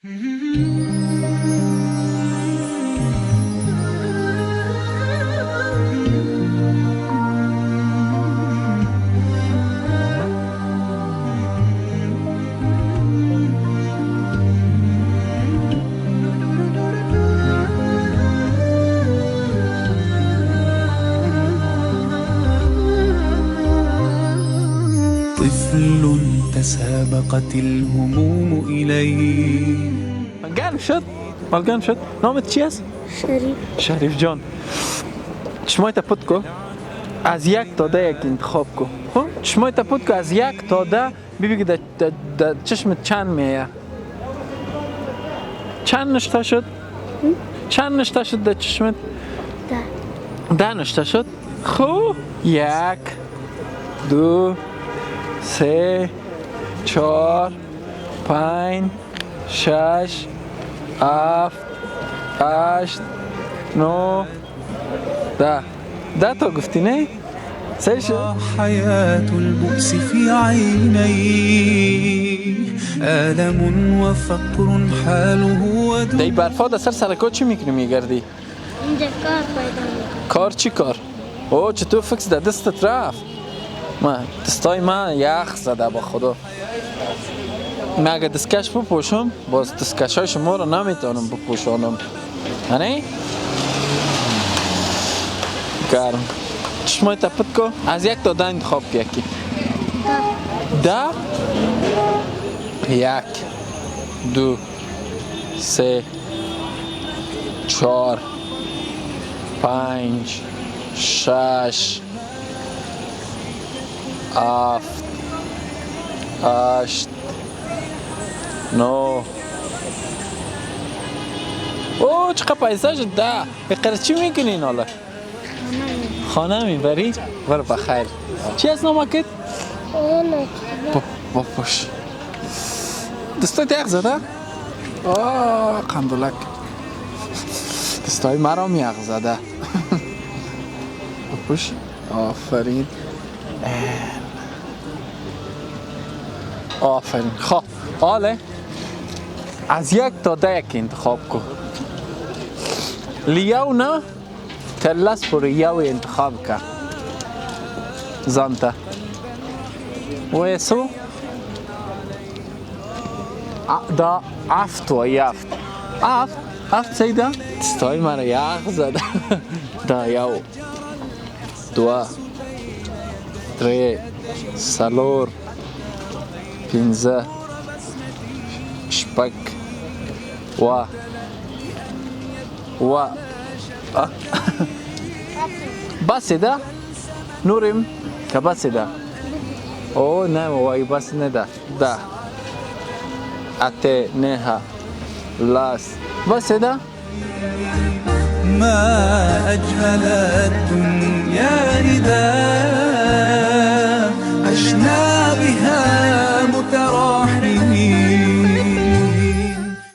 طفل تسابقت الهموم إليه. ملقان شد ملقان شد نامت چی است؟ شریف جان چشمای پود کو از یک تا ده یک انتخاب کو. چشمای پود کو از یک تا ده ببین که در چشمت چند میه. چند نشته شد؟ چند نشته شد در چشمت؟ ده نشته شد؟ خب یک دو سه چهار پنج شش هفت هشت نو ده تا گفتی نه؟ سه شد؟ حياة البؤس في عينيه ألم وفقر حاله ودون. دی برفا در سرکات چی میکنی میگردی؟ اینجا کار پیدا میکنم. کار چی کار؟ اوه چطور فکس در دستت رفت؟ دستای من یخ زده با خدا. من اگه دستکش بپوشم باز دستکش های شما رو نمیتونم بپوشانم. نه؟ گرم. چشمای تپت کو از یک تا ده انتخاب که یکی. ده؟ یک دو سه چهار پنج شش هفت هشت نو. اوه چقدر پیسه شد ده. اقرار چی میکنین حالا؟ خانه میبری؟ برو بخیر. چی از نامکت؟ بپوش. دستای تیغ زده؟ آه قندولک. دستای مرا میغ زده. بپوش. آفرین. آفرین. خواه حاله از یک تا ده یک انتخاب کن. لیو نه کلاس پر یو انتخاب که زانتا و ایسو دا افت و یفت افت سیده دستای مرا یخ زده. دا یو دو تری سالور پینزه شپک و بس ده نورم که بس ده. او نه وای بس نه ده ده اته نه لاس بس ده. ما أجمل الدنيا إذا